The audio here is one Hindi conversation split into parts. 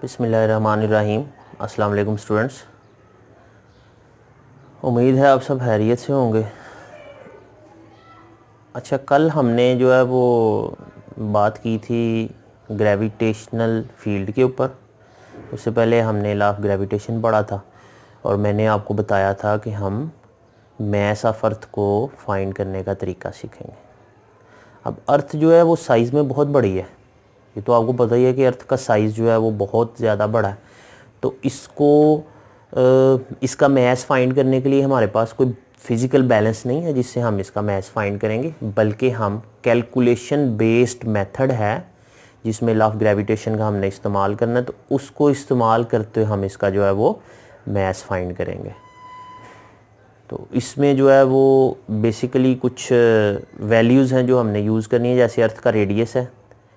बिस्मिल्लाहिर्रहमानिर्रहीम। अस्सलाम वालेकुम स्टूडेंट्स। उम्मीद है आप सब खैरियत से होंगे। अच्छा, कल हमने जो है वो बात की थी ग्रेविटेशनल फील्ड के ऊपर। उससे पहले हमने लॉ ऑफ ग्रेविटेशन पढ़ा था और मैंने आपको बताया था कि हम मास ऑफ अर्थ को फाइंड करने का तरीका सीखेंगे। अब अर्थ जो है वो साइज़ में बहुत बड़ी है, ये तो आपको पता ही है कि अर्थ का साइज़ जो है वो बहुत ज़्यादा बड़ा है। तो इसका मैस फाइंड करने के लिए हमारे पास कोई फिज़िकल बैलेंस नहीं है जिससे हम इसका मैस फाइंड करेंगे, बल्कि हम कैलकुलेशन बेस्ड मेथड है जिसमें लॉ ऑफ ग्रेविटेशन का हमने इस्तेमाल करना है। तो उसको इस्तेमाल करते हुए हम इसका जो है वो मैस फाइंड करेंगे। तो इसमें जो है वो बेसिकली कुछ वैल्यूज़ हैं जो हमने यूज़ करनी है। जैसे अर्थ का रेडियस है,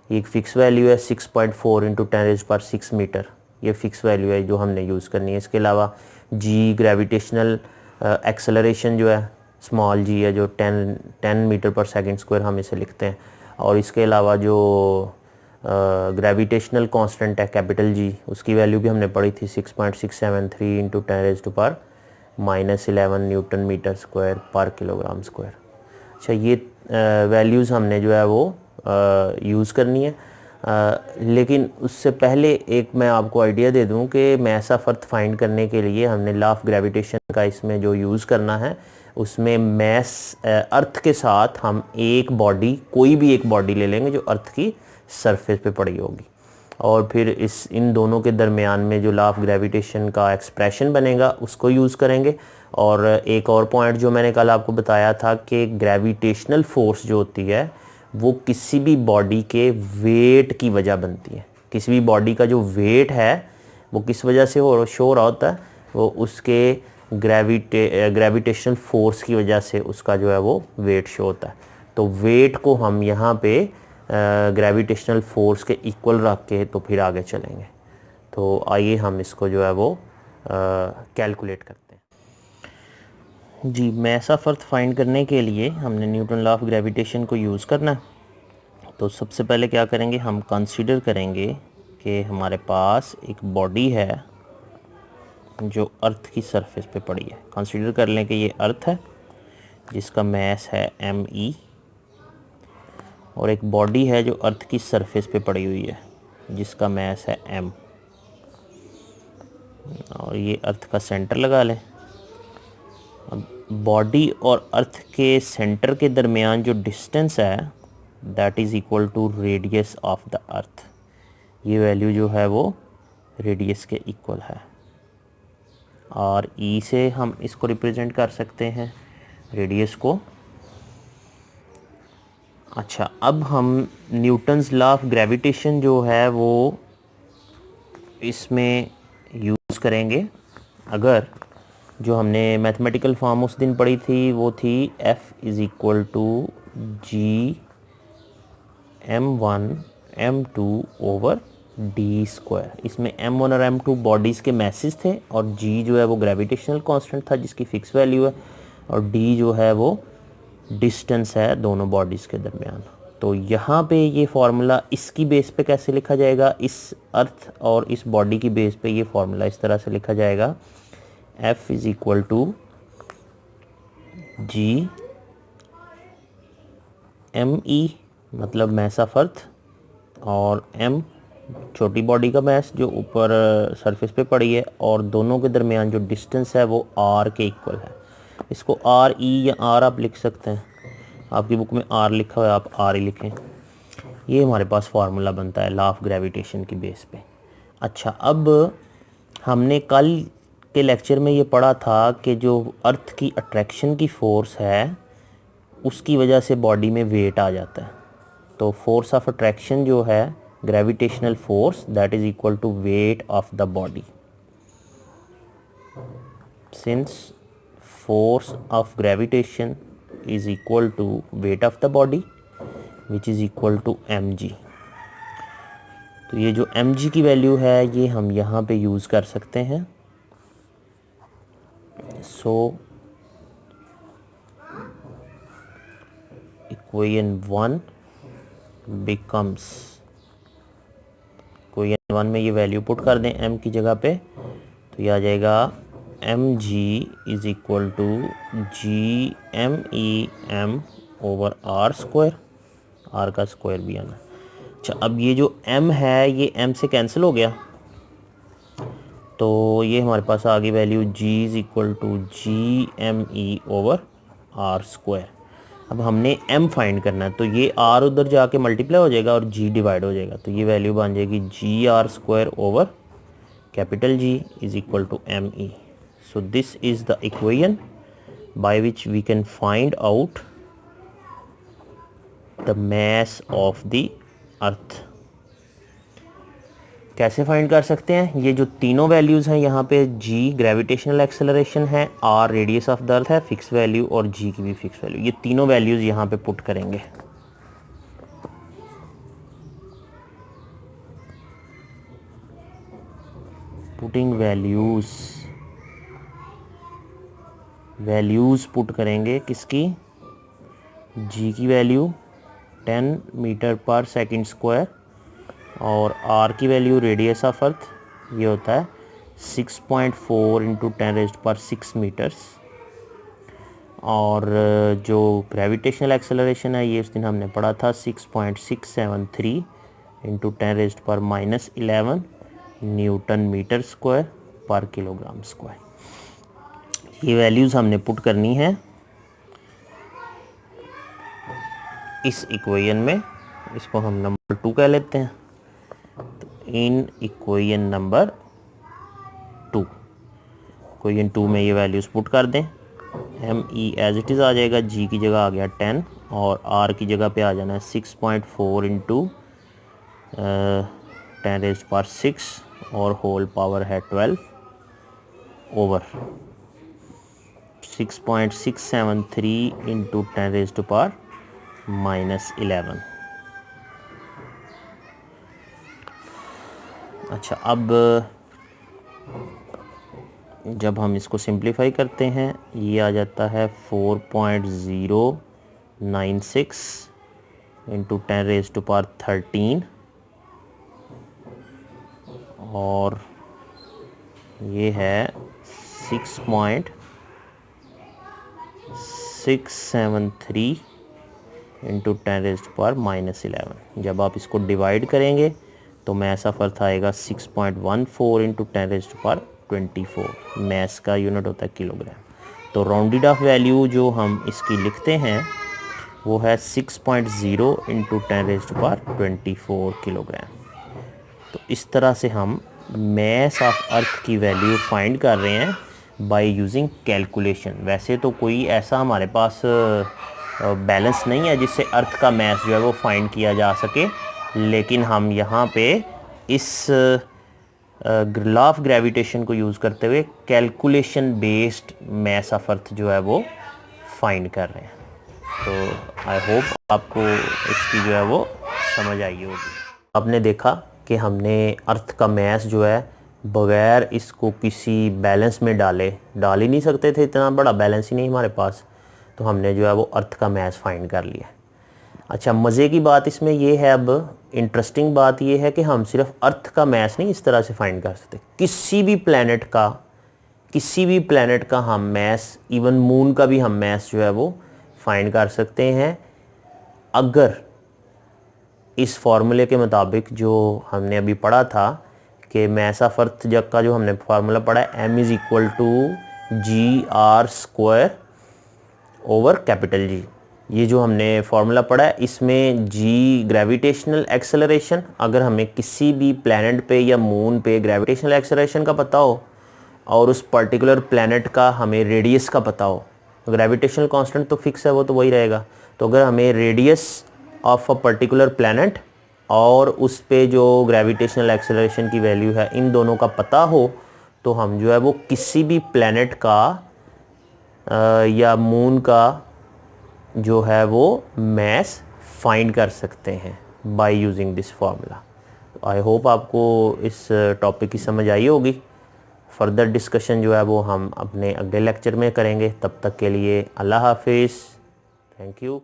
एक फ़िक्स वैल्यू है 6.4 इंटू 10⁻6 मीटर, ये फ़िक्स वैल्यू है जो हमने यूज़ करनी है। इसके अलावा जी ग्रेविटेशनल एक्सेलरेशन जो है स्मॉल जी है, जो 10 मीटर पर सेकंड स्क्वायर हम इसे लिखते हैं। और इसके अलावा जो ग्रेविटेशनल कांस्टेंट है कैपिटल जी, उसकी वैल्यू भी हमने पढ़ी थी 6.673 इंटू 10⁻⁻11 न्यूटन मीटर स्क्वायर पर किलोग्राम स्क्वायर। अच्छा, ये वैल्यूज़ हमने जो है वो यूज़ करनी है। लेकिन उससे पहले एक मैं आपको आइडिया दे दूं कि मास ऑफ अर्थ फाइंड करने के लिए हमने लॉ ऑफ ग्रेविटेशन का इसमें जो यूज़ करना है, उसमें मास अर्थ के साथ हम एक बॉडी, कोई भी एक बॉडी ले लेंगे जो अर्थ की सरफेस पे पड़ी होगी, और फिर इन दोनों के दरमियान में जो लॉ ऑफ ग्रेविटेशन का एक्सप्रेशन बनेगा उसको यूज़ करेंगे। और एक और पॉइंट जो मैंने कल आपको बताया था कि ग्रेविटेशनल फोर्स जो होती है वो किसी भी बॉडी के वेट की वजह बनती है। किसी भी बॉडी का जो वेट है वो किस वजह से शो हो रहा होता है, वो उसके ग्रेविटेशनल फोर्स की वजह से उसका जो है वो वेट शो होता है। तो वेट को हम यहाँ पे ग्रेविटेशनल फोर्स के इक्वल रख के तो फिर आगे चलेंगे। तो आइए हम इसको जो है वो कैलकुलेट करते हैं। जी, मास ऑफ अर्थ फाइंड करने के लिए हमने न्यूटन लॉ ऑफ ग्रेविटेशन को यूज़ करना है। तो सबसे पहले क्या करेंगे, हम कंसीडर करेंगे कि हमारे पास एक बॉडी है जो अर्थ की सरफेस पे पड़ी है। कंसीडर कर लें कि ये अर्थ है जिसका मास है me, और एक बॉडी है जो अर्थ की सरफेस पे पड़ी हुई है जिसका मास है m, और ये अर्थ का सेंटर लगा लें। अब बॉडी और अर्थ के सेंटर के दरमियान जो डिस्टेंस है that is equal to radius of the earth. ये वैल्यू जो है वो रेडियस के इक्वल है, और ई से हम इसको रिप्रेजेंट कर सकते हैं रेडियस को। अच्छा, अब हम न्यूटन्स लॉ ऑफ ग्रेविटेशन जो है वो इसमें यूज़ करेंगे। अगर जो हमने मैथमेटिकल फॉर्म उस दिन पढ़ी थी वो थी F is equal to G m1 m2 over D square. इसमें m1 और m2 बॉडीज़ के मैसेज थे, और g जो है वो ग्रेविटेशनल कांस्टेंट था जिसकी फ़िक्स वैल्यू है, और d जो है वो डिस्टेंस है दोनों बॉडीज़ के दरमियान। तो यहाँ पे ये फार्मूला इसकी बेस पे कैसे लिखा जाएगा, इस अर्थ और इस बॉडी की बेस पे ये फार्मूला इस तरह से लिखा जाएगा, F is equal to G me मतलब मास ऑफ अर्थ, और m छोटी बॉडी का मास जो ऊपर सरफेस पे पड़ी है, और दोनों के दरमियान जो डिस्टेंस है वो r के इक्वल है। इसको r e या r आप लिख सकते हैं, आपकी बुक में r लिखा हुआ है, आप r ही लिखें। ये हमारे पास फार्मूला बनता है लॉ ऑफ ग्रेविटेशन की बेस पे। अच्छा, अब हमने कल के लेक्चर में ये पढ़ा था कि जो अर्थ की अट्रैक्शन की फ़ोर्स है उसकी वजह से बॉडी में वेट आ जाता है। तो फोर्स ऑफ अट्रैक्शन जो है gravitational force that is equal to weight of the body. Since force of gravitation is equal to weight of the body which is equal to mg। तो ये जो mg की वैल्यू है ये हम यहाँ पे यूज़ कर सकते हैं। सो इक्वेशन 1 becomes, इक्वेशन 1 में ये वैल्यू पुट कर दें m की जगह पे, तो ये आ जाएगा mg is equal to G M E M over R square, R का स्क्वायर भी आना। अच्छा, अब ये जो m है ये m से कैंसिल हो गया, तो ये हमारे पास आ गई value g is equal to G M E over R square. अब हमने m फाइंड करना है, तो ये r उधर जाके मल्टीप्लाई हो जाएगा और g डिवाइड हो जाएगा, तो ये वैल्यू बन जाएगी G R square over capital G is equal to M E. So this is the equation by which we can find out the mass of the earth. कैसे फाइंड कर सकते हैं? ये जो तीनों वैल्यूज़ हैं यहाँ पे, g ग्रेविटेशनल एक्सेलरेशन है, r रेडियस ऑफ द अर्थ है फिक्स वैल्यू, और g की भी फिक्स वैल्यू, ये तीनों वैल्यूज़ यहाँ पे पुट करेंगे। पुटिंग वैल्यूज़ पुट करेंगे किसकी? g की वैल्यू 10 मीटर पर सेकंड स्क्वायर, और r की वैल्यू रेडियस ऑफ अर्थ ये होता है 6.4 इंटू 10⁻⁶ मीटर्स, और जो ग्रेविटेशनल एक्सेलरेशन है ये उस दिन हमने पढ़ा था 6.673 इंटू 10⁻⁻11 न्यूटन मीटर स्क्वायर पर किलोग्राम स्क्वायर। ये वैल्यूज़ हमने पुट करनी है इस इक्वेशन में, इसको हम नंबर 2 कह लेते हैं। तो इन इक्वेशन नंबर 2, इक्वेशन 2 में ये वैल्यूज़ पुट कर दें। M E as it is आ जाएगा, जी की जगह आ गया 10 और आर की जगह पे आ जाना है 6.4 इंटू 10⁻⁶ और होल पावर है 12 ओवर 6.673 इंटू 10⁻⁻11। अच्छा, अब जब हम इसको सिंप्लीफाई करते हैं ये आ जाता है 4.096 इंटू 10⁻13 और ये है 6.673 इंटू 10⁻⁻11। जब आप इसको डिवाइड करेंगे तो मैस ऑफ अर्थ आएगा 6.14 इंटू 10⁻24। मैस का यूनिट होता है किलोग्राम। तो राउंडेड ऑफ वैल्यू जो हम इसकी लिखते हैं वो है 6.0 इंटू 10⁻24 किलोग्राम। तो इस तरह से हम मैस ऑफ अर्थ की वैल्यू फाइंड कर रहे हैं बाय यूजिंग कैलकुलेशन। वैसे तो कोई ऐसा हमारे पास बैलेंस नहीं है जिससे अर्थ का मैस जो है वो फाइंड किया जा सके, लेकिन हम यहाँ पे इस लॉ ऑफ ग्रेविटेशन को यूज़ करते हुए calculation based mass of earth जो है वो फाइंड कर रहे हैं। तो आई होप आपको इसकी जो है वो समझ आई होगी। आपने देखा कि हमने अर्थ का मैस जो है बग़ैर इसको किसी बैलेंस में डाल ही नहीं सकते थे, इतना बड़ा बैलेंस ही नहीं हमारे पास, तो हमने जो है वो अर्थ का मैस फाइंड कर लिया। अच्छा, मज़े की बात इसमें ये है, अब इंटरेस्टिंग बात ये है कि हम सिर्फ अर्थ का मैस नहीं इस तरह से फाइंड कर सकते, किसी भी प्लैनेट का हम मैस, इवन मून का भी हम मैस जो है वो फाइंड कर सकते हैं, अगर इस फॉर्मूले के मुताबिक जो हमने अभी पढ़ा था कि मैस ऑफ अर्थ जब का जो हमने फार्मूला पढ़ा है m is equal to G R square over capital G। ये जो हमने फार्मूला पढ़ा है इसमें g ग्रेविटेशनल एक्सेलरेशन, अगर हमें किसी भी प्लैनेट पे या मून पे ग्रेविटेशनल एक्सेलरेशन का पता हो और उस पर्टिकुलर प्लैनेट का हमें रेडियस का पता हो, ग्रेविटेशनल कांस्टेंट तो फिक्स है, वो तो वही रहेगा। तो अगर हमें radius of a particular planet और उस पे जो ग्रेविटेशनल एक्सेलरेशन की वैल्यू है, इन दोनों का पता हो, तो हम जो है वो किसी भी प्लैनेट का या मून का जो है वो मैस फाइंड कर सकते हैं by using this formula. I hope आपको इस टॉपिक की समझ आई होगी। फर्दर डिस्कशन जो है वो हम अपने अगले लेक्चर में करेंगे। तब तक के लिए अल्लाह हाफिज़, थैंक यू।